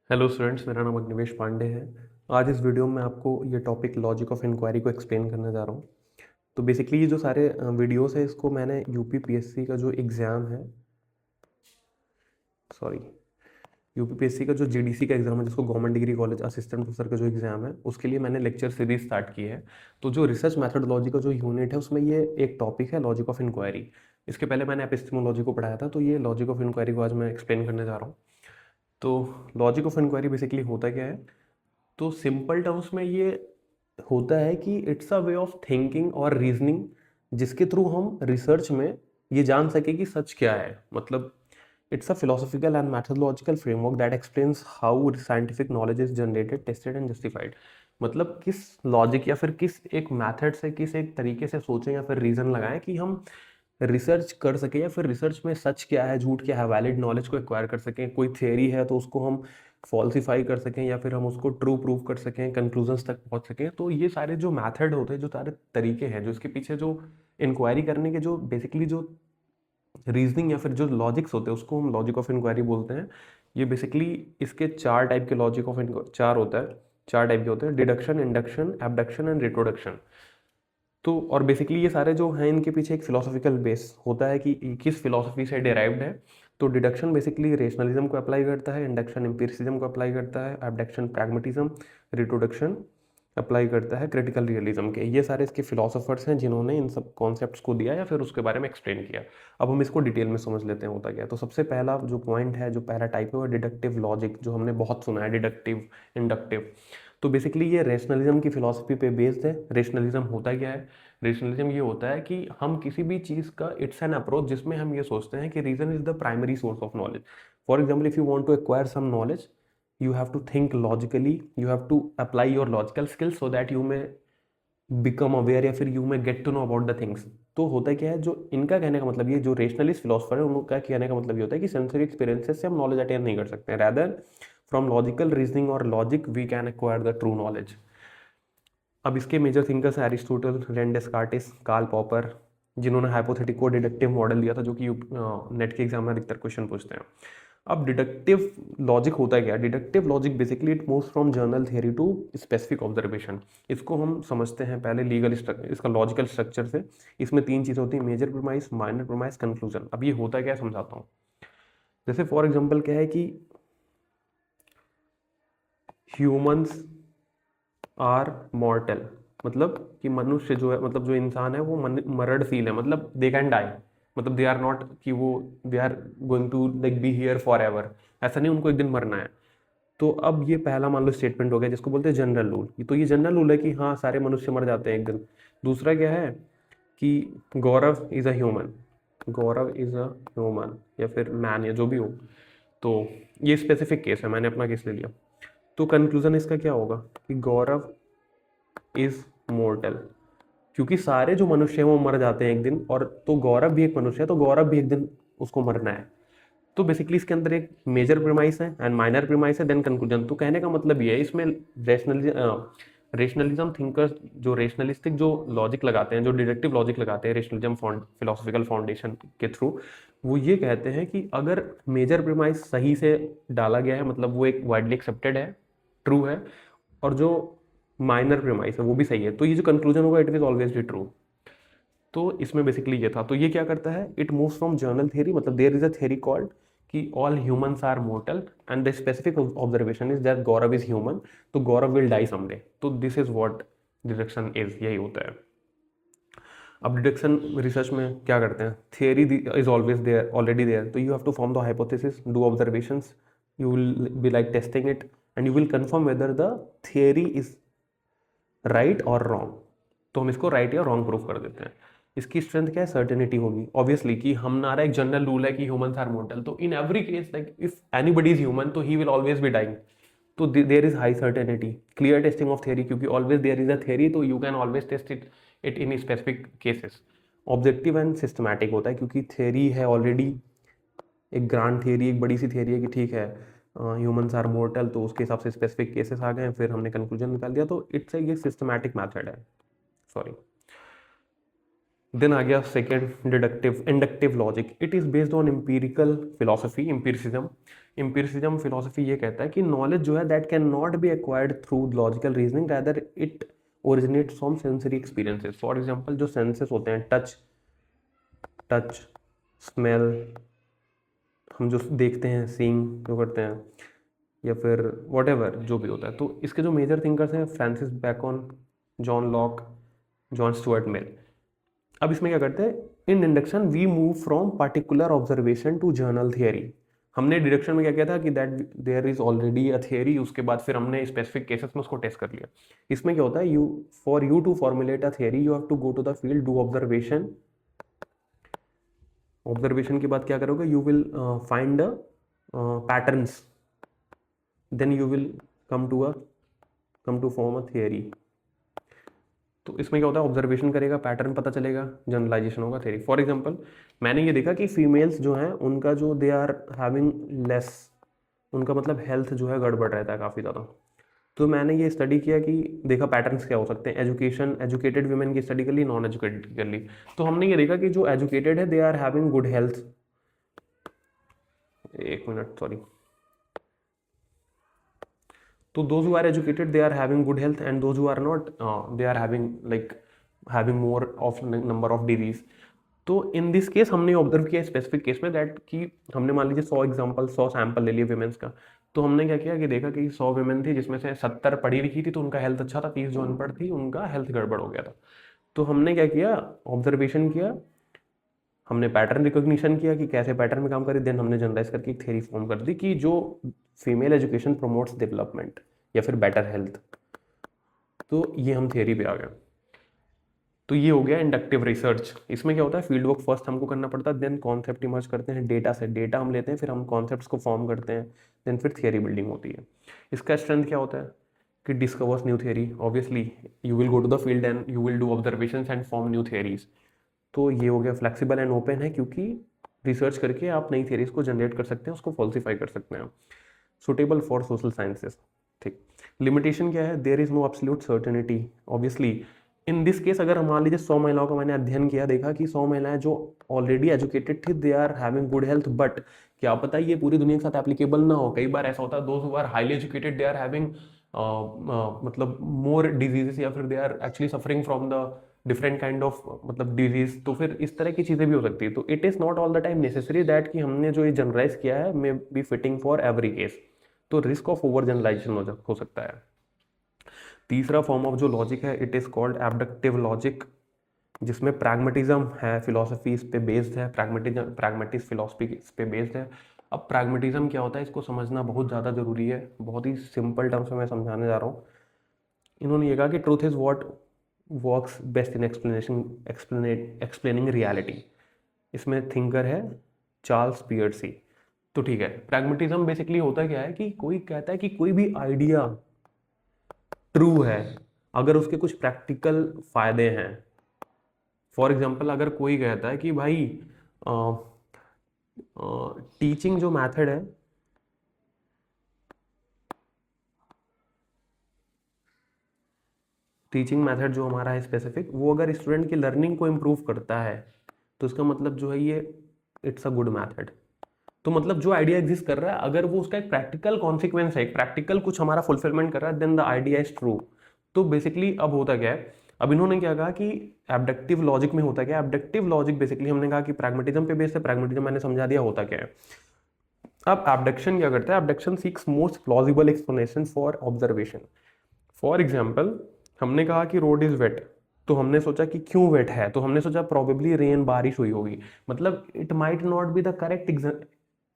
Hello students, मेरा नाम अग्निवेश पांडे है। आज इस वीडियो में आपको ये टॉपिक लॉजिक ऑफ इंक्वायरी को एक्सप्लेन करने जा रहा हूँ। तो बेसिकली ये जो सारे वीडियोस है इसको मैंने यूपीपीएससी का जो एग्ज़ाम है, सॉरी, यूपीपीएससी का जो जीडीसी का एग्ज़ाम है जिसको government degree college assistant professor का जो एग्ज़ाम है उसके लिए मैंने लेक्चर सीरीज स्टार्ट की है। तो जो रिसर्च मैथडोलॉजी का जो यूनिट है उसमें ये एक टॉपिक है लॉजिक ऑफ इंक्वायरी। इसके पहले मैंने एपिस्टेमोलॉजी को पढ़ाया था, तो ये लॉजिक ऑफ इंक्वायरी को आज मैं एक्सप्लेन करने जा रहा हूँ। तो लॉजिक ऑफ इंक्वायरी बेसिकली होता क्या है? तो सिंपल टर्म्स में ये होता है कि it's a way of thinking और रीजनिंग जिसके थ्रू हम रिसर्च में ये जान सके कि सच क्या है। मतलब it's a philosophical and methodological framework that explains how scientific knowledge is generated, tested and justified. मतलब किस लॉजिक या फिर किस एक मेथड से, किस एक तरीके से सोचें या फिर रीजन लगाएं कि हम रिसर्च कर सके, या फिर रिसर्च में सच क्या है, झूठ क्या है, वैलिड नॉलेज को एक्वायर कर सकें। कोई थ्योरी है तो उसको हम फॉल्सिफाई कर सकें या फिर हम उसको ट्रू प्रूव कर सकें, कंक्लूजन्स तक पहुंच सकें। तो ये सारे जो मेथड होते हैं, जो सारे तरीके हैं, जो इसके पीछे जो इंक्वायरी करने के जो बेसिकली जो रीजनिंग या फिर जो लॉजिक्स होते हैं उसको हम लॉजिक ऑफ इंक्वायरी बोलते हैं। ये बेसिकली इसके चार टाइप के लॉजिक ऑफ चार होता है, चार टाइप के होते हैं: deduction, induction, abduction and reproduction. तो और बेसिकली ये सारे जो हैं इनके पीछे एक फिलोसॉफिकल बेस होता है कि किस फिलोसफी से डिराइव्ड है। तो डिडक्शन बेसिकली रेशनलिज्म को अप्लाई करता है, इंडक्शन एम्पिरिसिज्म को अप्लाई करता है, एबडक्शन प्रैग्मेटिज्म, रिप्रोडक्शन अप्लाई करता है क्रिटिकल रियलिज्म के। ये सारे इसके फिलोसोफर्स हैं जिन्होंने इन सब कॉन्सेप्ट्स को दिया या फिर उसके बारे में एक्सप्लेन किया। अब हम इसको डिटेल में समझ लेते हैं होता क्या है। तो सबसे पहला जो पॉइंट है, जो पहला टाइप है, वो डिडक्टिव लॉजिक, जो हमने बहुत सुना है, डिडक्टिव, इंडक्टिव। तो बेसिकली ये रेशनलिज्म की फिलॉसफी पे बेस्ड है। रेशनलिज्म होता क्या है? रेशनलिज्म ये होता है कि हम किसी भी चीज़ का, इट्स एन अप्रोच जिसमें हम ये सोचते हैं कि reason is the primary source of knowledge. For example, if you want to acquire some knowledge, you have to think logically, you have to apply your logical skills so that you may become aware या फिर you may get to know about the things। तो होता क्या है, जो इनका कहने का मतलब, ये जो रेशनलिस्ट फिलोसफर है उनका कहने का मतलब ये होता है कि सेंसरी एक्सपीरियंसेस से हम नॉलेज अटेन नहीं कर सकते, रैदर फ्रॉम लॉजिकल रीजनिंग और logic we can acquire the true knowledge. अब इसके मेजर थिंकर्स हैं Aristotle, René Descartes, Karl Popper, जिन्होंने हाइपोथेटिको डिडक्टिव मॉडल दिया था, जो कि नेट के एग्जाम में अधिकतर क्वेश्चन पूछते हैं। अब डिडक्टिव लॉजिक होता है क्या? Deductive logic basically it moves from general theory to specific observation. इसको हम समझते हैं पहले लीगल स्ट्रक्चर, इसका लॉजिकल स्ट्रक्चर से। इसमें तीन चीज़ें होती हैं: major premise, minor premise, conclusion. अब ये होता क्या है समझाता हूँ। जैसे फॉर एग्जाम्पल क्या है कि ह्यूमंस आर मॉर्टल, मतलब कि मनुष्य जो है, मतलब जो इंसान है वो मरणशील है, मतलब दे कैन डाई। मतलब दे आर नॉट कि वो they are going to like be here forever, ऐसा नहीं, उनको एक दिन मरना है। तो अब ये पहला मान लो स्टेटमेंट हो गया जिसको बोलते हैं जनरल रूल। तो ये जनरल रूल है कि हाँ, सारे मनुष्य मर जाते हैं एक दिन। दूसरा क्या है कि Gaurav is a human, Gaurav is a human या फिर मैन या जो भी हो। तो ये स्पेसिफिक केस है, मैंने अपना केस ले लिया। तो कंक्लूजन इसका क्या होगा कि गौरव इज मोर्टल, क्योंकि सारे जो मनुष्य हैं वो मर जाते हैं एक दिन, और तो गौरव भी एक मनुष्य है, तो गौरव भी एक दिन उसको मरना है। तो बेसिकली इसके अंदर एक मेजर प्रीमाइस है एंड माइनर प्रीमाइस है, देन कंक्लूजन। तो कहने का मतलब ये है, इसमें रेशनलिज्म थिंकर्स, जो रेशनलिस्टिक जो लॉजिक लगाते हैं, जो डिडक्टिव लॉजिक लगाते हैं रेशनलिज्म फिलोसफिकल फाउंडेशन के थ्रू, वो ये कहते हैं कि अगर मेजर प्रीमाइस सही से डाला गया है, मतलब वो एक वाइडली एक्सेप्टेड है, ट्रू है, और जो माइनर प्रीमाइस है वो भी सही है, तो ये जो कंक्लूजन होगा it is always be true. तो इसमें बेसिकली ये था। तो ये क्या करता है, it moves from general theory, मतलब there is a theory called कि all humans are mortal and the specific observation is that Gaurav is human, तो गौरव विल डाई समडे। तो this is what deduction is, यही होता है। अब डिडक्शन रिसर्च में क्या करते हैं, theory is always there, already there, तो you have to form the hypothesis, do observations, you will be like testing it, and you will confirm whether the theory is right और wrong. तो हम इसको right या wrong proof कर देते हैं। इसकी स्ट्रेंथ क्या है, सर्टेनिटी होगी ऑब्वियसली, कि हमारा एक जनरल रूल है कि ह्यूमंस आर मोर्टल, तो in every case like if anybody is human तो he will always be dying. तो there is high certainty, clear testing of theory, क्योंकि always there is a theory, तो you can always test it in specific cases. Objective and systematic होता है, क्योंकि theory है already, एक grand theory, एक बड़ी सी थियरी है कि ठीक है ह्यूमंस आर मोर्टल, तो उसके हिसाब से स्पेसिफिक केसेस आ गए, फिर हमने कंक्लूजन निकाल दिया। तो इट्स ये सिस्टमैटिक मैथड है, सॉरी। देन आ गया second deductive inductive logic. It is based on empirical philosophy, empiricism philosophy ये कहता है कि नॉलेज जो है that can not be acquired through logical reasoning, rather it originates from sensory experiences. For example जो senses होते हैं, टच स्मेल, हम जो देखते हैं, सीइंग जो करते हैं, या फिर वॉट जो भी होता है, तो इसके जो मेजर थिंकर्स हैं Francis Bacon, John Locke, John Stuart Mill. अब इसमें क्या करते हैं, in induction we move from particular observation to general theory. हमने डिडक्शन में क्या किया था कि that there is already a theory, उसके बाद फिर हमने स्पेसिफिक केसेस में उसको टेस्ट कर लिया। इसमें क्या होता है, for you to formulate a theory you have to go to the field, do observation. Observation के बाद क्या करोगे, you will find patterns, then you will come to form a theory. तो इसमें क्या होता है, ऑब्जर्वेशन करेगा, पैटर्न पता चलेगा, जनरलाइजेशन होगा, थ्योरी। फॉर एग्जांपल मैंने ये देखा कि फीमेल्स जो हैं उनका जो दे आर हैविंग लेस, उनका मतलब हेल्थ जो है गड़बड़ रहता है काफ़ी ज़्यादा। तो मैंने ये स्टडी किया कि देखा पैटर्न्स क्या हो सकते हैं, एजुकेटेड वुमेन की स्टडी कर ली, नॉन एजुकेटेड की कर ली। तो हमने ये देखा कि जो एजुकेटेड है they are having good health, एक मिनट सॉरी, तो those who are educated they are having good health, and those who are not they are having like having more of number of disease। तो इन this case हमने observe किया specific case में that कि हमने मान लीजिए 100 sample ले लिए वुमेन्स का। तो हमने क्या किया कि देखा कि 100 वुमेन थी जिसमें से 70 पढ़ी लिखी थी तो उनका हेल्थ अच्छा था, 30 जो अनपढ़ थी उनका हेल्थ गड़बड़ हो गया था। तो हमने क्या किया, ऑब्जर्वेशन किया, हमने पैटर्न रिकॉग्निशन किया कि कैसे पैटर्न में काम करे, देन हमने जनरलाइज करके एक थ्योरी फॉर्म कर दी कि जो फीमेल एजुकेशन प्रमोट्स डेवलपमेंट या फिर बेटर हेल्थ। तो ये हम थियरी पे आ गए। तो ये हो गया इंडक्टिव रिसर्च। इसमें क्या होता है, फील्ड वर्क फर्स्ट हमको करना पड़ता है, देन कॉन्सेप्ट इमर्ज करते हैं डेटा से, डेटा हम लेते हैं, फिर हम कॉन्सेप्ट्स को फॉर्म करते हैं, देन फिर थियरी बिल्डिंग होती है। इसका स्ट्रेंथ क्या होता है कि discovers new theory, obviously you will go to the field and you will do observation and form new theories. तो ये हो गया फ्लेक्सिबल एंड ओपन है, क्योंकि रिसर्च करके आप नई थियरीज को जनरेट कर सकते हैं, उसको फॉल्सिफाई कर सकते हैं। सुटेबल फॉर सोशल साइंसेस, ठीक। लिमिटेशन क्या है, there is no absolute certainty, obviously in this case अगर मान लीजिए 100 महिलाओं का मैंने अध्ययन किया, देखा कि 100 महिलाएं जो ऑलरेडी एजुकेटेड थी they are having good health, but क्या पता ये पूरी दुनिया के साथ एप्लीकेबल ना हो। कई बार ऐसा होता है those who are highly educated they are having मतलब मोर डिजीजेस, या फिर they are actually suffering from the different kind of मतलब डिजीज। तो फिर इस तरह की चीज़ें भी हो सकती है। तो it is not all the time necessary that कि हमने जो ये जनरलाइज किया है may be fitting for every case. तो रिस्क ऑफ ओवर जनरलाइजेशन हो सकता है। तीसरा फॉर्म ऑफ जो लॉजिक है इट इज़ कॉल्ड एबडक्टिव लॉजिक, जिसमें प्रैग्मेटिज्म है, फिलॉसफी इस पे बेस्ड है, प्रैग्मेटिस्ट फिलॉसफी इस पे बेस्ड है। अब प्रैग्मेटिज्म क्या होता है इसको समझना बहुत ज़्यादा ज़रूरी है, बहुत ही सिंपल टर्म्स में मैं समझाने जा रहा हूँ। इन्होंने ये कहा कि truth is what works best in explaining reality. इसमें थिंकर है चार्ल्स पियर्सी। तो ठीक है, प्रैग्मेटिज्म बेसिकली होता क्या है कि कोई कहता है कि कोई भी आइडिया ट्रू है अगर उसके कुछ प्रैक्टिकल फायदे हैं। फॉर एग्जांपल अगर कोई कहता है कि भाई टीचिंग जो मेथड है, टीचिंग मेथड जो हमारा है स्पेसिफिक, वो अगर स्टूडेंट की लर्निंग को इम्प्रूव करता है तो इसका मतलब जो है ये इट्स अ गुड मेथड। तो मतलब जो आइडिया एग्जिस्ट कर रहा है अगर वो उसका एक प्रैक्टिकल कॉन्सिक्वेंस है, एक प्रैक्टिकल कुछ हमारा फुलफिलमेंट कर रहा है, then the idea is true. तो बेसिकली अब होता क्या है, अब इन्होंने क्या कहा कि एब्डक्टिव लॉजिक में होता क्या है, एब्डक्टिव लॉजिक बेसिकली हमने कहा कि प्रैग्मेटिज्म पे बेस्ड है, प्रैग्मेटिज्म मैंने समझा दिया होता क्या है। अब एब्डक्शन क्या करता है, abduction seeks most plausible explanation for observation. For example हमने कहा कि रोड इज वेट, तो हमने सोचा कि क्यों वेट है, तो हमने सोचा प्रोबेबली रेन, बारिश हुई होगी। मतलब it might not be the correct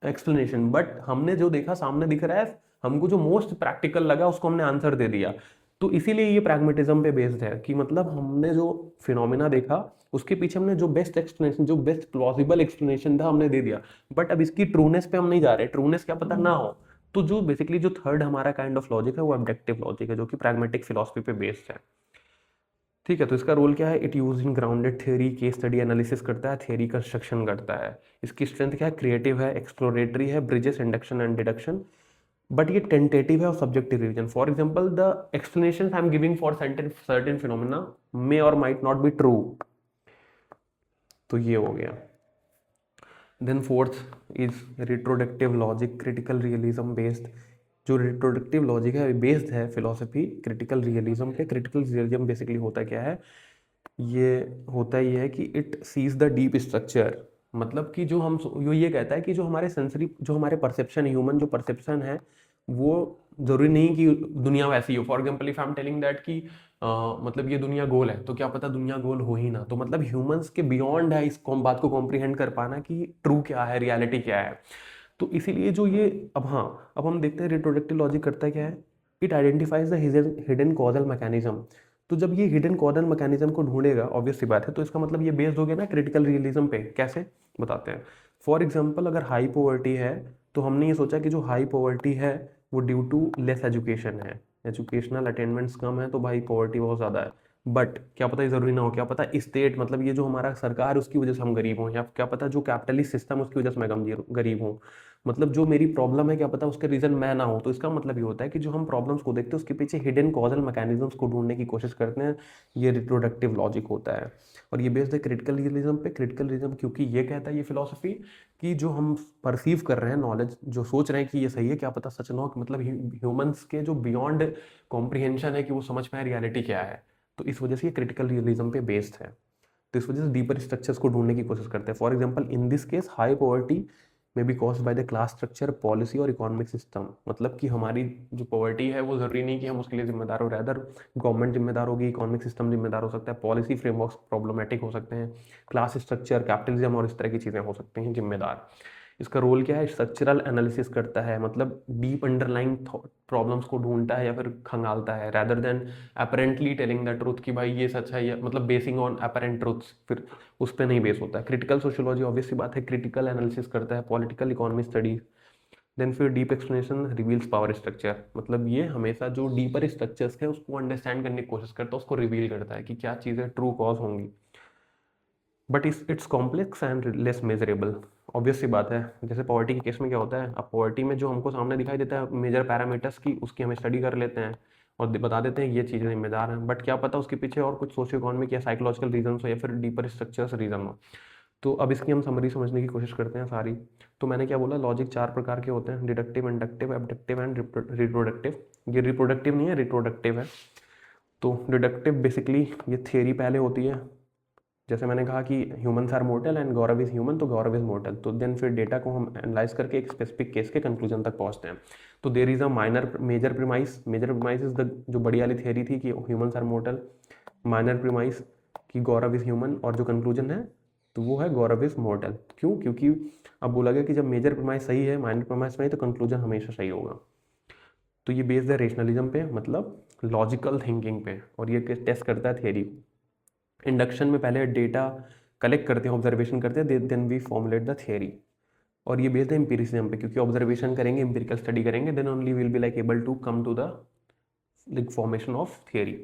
explanation, but हमने जो देखा सामने दिख रहा है, हमको जो मोस्ट प्रैक्टिकल लगा उसको हमने आंसर दे दिया। तो इसीलिए ये प्रैग्मेटिज्म पे बेस्ड है कि मतलब हमने जो फिनोमिना देखा उसके पीछे हमने जो बेस्ट एक्सप्लेनेशन, जो बेस्ट प्लॉजिबल एक्सप्लेनेशन था हमने दे दिया। बट अब इसकी ट्रूनेस पे हम नहीं जा रहे, ट्रूनेस क्या पता ना हो। तो जो बेसिकली जो थर्ड हमारा काइंड ऑफ लॉजिक है वो ऑब्जेक्टिव लॉजिक है, जो कि प्रैग्मेटिक फिलॉसफी पे बेस्ड है। ठीक है, तो इसका रोल क्या है, it use in grounded theory, case study analysis करता है, थ्योरी कंस्ट्रक्शन करता है। इसकी स्ट्रेंथ क्या है, क्रिएटिव है, एक्सप्लोरेटरी है, bridges induction and deduction. But ये टेंटेटिव है और subjective revision. For example the explanation I am giving for certain phenomena may और माइट नॉट बी ट्रू। तो ये हो गया। Then fourth is retroductive logic, critical realism based. जो retroductive logic है बेस्ड है फिलोसफी क्रिटिकल रियलिज्म पे। Critical realism basically होता क्या है, ये होता ये है कि it sees the deep structure. मतलब कि जो हम ये कहता है कि जो हमारे सेंसरी, जो हमारे परसेप्शन, ह्यूमन जो परसेप्शन है, वो जरूरी नहीं कि दुनिया वैसी हो। For example if I am telling that कि मतलब ये दुनिया गोल है, तो क्या पता दुनिया गोल हो ही ना। तो मतलब ह्यूमंस के बियॉन्ड है इस बात को कॉम्प्रिहेंड कर पाना कि ट्रू क्या है, रियलिटी क्या है। तो इसीलिए जो ये अब हाँ, अब हम देखते हैं रिप्रोडक्टिव लॉजिक करता क्या है। It identifies the hidden causal mechanism. तो जब ये हिडन कॉजल मैकेनिज्म को ढूंढेगा, ऑब्वियस सी बात है, तो इसका मतलब ये बेस्ड हो गया ना क्रिटिकल रियलिज्म पे। कैसे बताते हैं। फॉर एग्जाम्पल अगर हाई पॉवर्टी है, तो हमने ये सोचा कि जो हाई पॉवर्टी है वो ड्यू टू लेस एजुकेशन है, एजुकेशनल अटेनमेंट्स कम है, तो भाई पॉवर्टी बहुत ज़्यादा है। बट क्या पता ये ज़रूरी ना हो, क्या पता स्टेट, मतलब ये जो हमारा सरकार उसकी वजह से हम गरीब हों, या क्या पता जो कैपिटलिस्ट सिस्टम उसकी वजह से मैं गरीब हूँ। मतलब जो मेरी प्रॉब्लम है क्या पता उसके रीज़न मैं ना हूँ। तो इसका मतलब ये होता है कि जो हम प्रॉब्लम्स को देखते हैं उसके पीछे हिडन कॉजल मैकेनिज्म्स को ढूंढने की कोशिश करते हैं। ये रिप्रोडक्टिव लॉजिक होता है। और ये बेस्ड है क्रिटिकल रियलिज्म पे। क्रिटिकल रियलिज्म क्योंकि ये कहता है ये फिलॉसफी कि जो हम परसीव कर रहे हैं नॉलेज, जो सोच रहे हैं कि ये सही है, क्या पता सच ना हो। मतलब ह्यूमंस के जो बियॉन्ड कॉम्प्रिहेंशन है कि वो समझ पाए रियलिटी क्या है। तो इस वजह से ये क्रिटिकल रियलिज्म पे बेस्ड है। तो इस वजह से डीपर स्ट्रक्चर्स को ढूंढने की कोशिश करते हैं। For example in this case high poverty may be caused by the class structure, policy और इकोनॉमिक सिस्टम। मतलब कि हमारी जो पॉवर्टी है वो जरूरी नहीं कि हम उसके लिए जिम्मेदार हो, रैदर गवर्नमेंट जिम्मेदार होगी, इकोनॉमिक सिस्टम जिम्मेदार हो सकता है, पॉलिसी फ्रेमवर्क प्रॉब्लमेटिक हो सकते हैं, क्लास स्ट्रक्चर, कैपिटलिज्म और इस तरह की चीज़ें हो सकती हैं जिम्मेदार। इसका रोल क्या है, स्ट्रक्चरल एनालिसिस करता है, मतलब डीप अंडरलाइंग प्रॉब्लम्स को ढूंढता है या फिर खंगालता है, rather than apparently telling the truth कि भाई ये सच है, या मतलब बेसिंग ऑन अपरेंट ट्रूथ्स, फिर उस पर नहीं बेस होता है। क्रिटिकल सोशियोलॉजी ऑब्वियस सी बात है क्रिटिकल एनालिसिस करता है, पॉलिटिकल इकोनॉमी स्टडी। देन फिर deep explanation reveals power structure. मतलब ये हमेशा जो डीपर स्ट्रक्चर्स है उसको अंडरस्टैंड करने की कोशिश करता है, उसको रिवील करता है कि क्या चीज़ें ट्रू कॉज होंगी। But it's complex and less measurable. Obvious सी बात है, जैसे पॉवर्टी के केस में क्या होता है, अब पॉवर्टी में जो हमको सामने दिखाई देता है मेजर पैरामीटर्स की, उसकी हम स्टडी कर लेते हैं और बता देते हैं ये चीज़ें जिम्मेदार हैं। बट क्या पता उसके पीछे और कुछ सोशियो इकोनॉमिक या साइकोलॉजिकल रीजन हो, या फिर डीपर स्ट्रक्चर्स रीजन हो। तो अब इसकी हम समरी समझने की कोशिश करते हैं सारी। तो मैंने क्या बोला, लॉजिक 4 प्रकार के होते हैं, डिडक्टिव, इंडक्टिव, एब्डक्टिव एंड रिप्रोडक्टिव। ये रिप्रोडक्टिव नहीं है, रिप्रोडक्टिव है। तो डिडक्टिव बेसिकली ये थियरी पहले होती है। जैसे मैंने कहा कि humans are mortal and Gaurav is human, तो गौरव इज मोर्टल। तो देन फिर डेटा को हम एनालाइज करके एक स्पेसिफिक केस के कंक्लूजन तक पहुंचते हैं। तो there is a minor major premise. Major premise is the जो बड़ी वाली थियरी थी कि humans are mortal. Minor premise कि गौरव इज ह्यूमन, और जो कंक्लूजन है तो वो है गौरव इज मोर्टल। क्यों? क्योंकि अब बोला गया कि जब मेजर प्रीमाइस सही है, माइनर प्रीमाइस नहीं, तो कंक्लूजन हमेशा सही होगा। तो ये बेस्ड है रेशनलिज्म पे, मतलब लॉजिकल थिंकिंग पे, और ये टेस्ट करता है थियरी को। इंडक्शन में पहले डेटा कलेक्ट करते हैं, ऑब्जर्वेशन करते हैं, then we formulate the theory. और ये बेस्ड है एम्पिरिसिज्म पे, क्योंकि ऑब्जर्वेशन करेंगे, एम्पिरिकल स्टडी करेंगे, then only will be like able to come to the like formation of theory.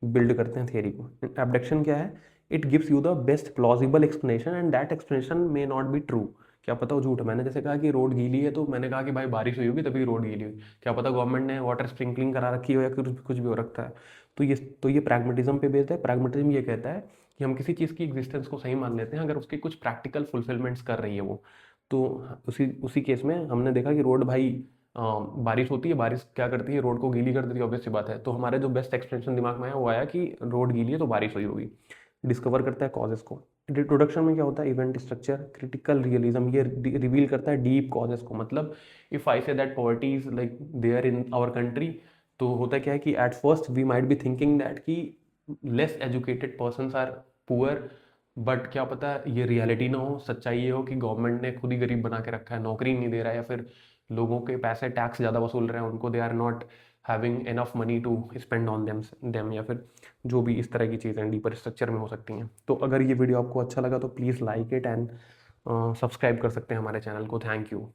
Build करते हैं थियरी को। एब्डक्शन क्या है, it gives you the best plausible explanation and that explanation may not be true. क्या पता वो झूठ है। मैंने जैसे कहा कि रोड गीली है, तो मैंने कहा कि भाई बारिश हुई होगी तभी रोड गीली हुई, क्या पता गवर्नमेंट ने वाटर स्प्रिंकलिंग करा रखी हो या कुछ भी हो रखा है। तो ये प्रैग्मेटिज्म पे बेस्ड है। प्रैग्मेटिज्म ये कहता है कि हम किसी चीज़ की एग्जिस्टेंस को सही मान लेते हैं अगर उसकी कुछ प्रैक्टिकल फुलफिलमेंट्स कर रही है वो। तो उसी उसी केस में हमने देखा कि रोड भाई बारिश होती है, बारिश क्या करती है, रोड को गीली कर देती है, ऑब्वियस सी बात है। तो हमारे जो बेस्ट एक्सप्लेनेशन दिमाग में है वो आया कि रोड गीली है तो बारिश हुई होगी। डिस्कवर करता है कॉजेस को। रिप्रोडक्शन में क्या होता है, इवेंट स्ट्रक्चर, क्रिटिकल रियलिज्म, ये रिवील करता है डीप कॉजेस को। मतलब if I say that poverty is like there in our country, तो होता क्या है कि at first we might be thinking that कि less educated persons are poor, but क्या पता ये रियलिटी ना हो, सच्चाई ये हो कि गवर्नमेंट ने खुद ही गरीब बना के रखा है, नौकरी नहीं दे रहा है, या फिर लोगों के पैसे टैक्स ज़्यादा वसूल रहे हैं उनको, they are not having enough money to spend on them, या फिर जो भी इस तरह की चीज़ें डीपर स्ट्रक्चर में हो सकती हैं। तो अगर ये वीडियो आपको अच्छा लगा तो please like it and subscribe कर सकते हैं हमारे चैनल को। Thank you.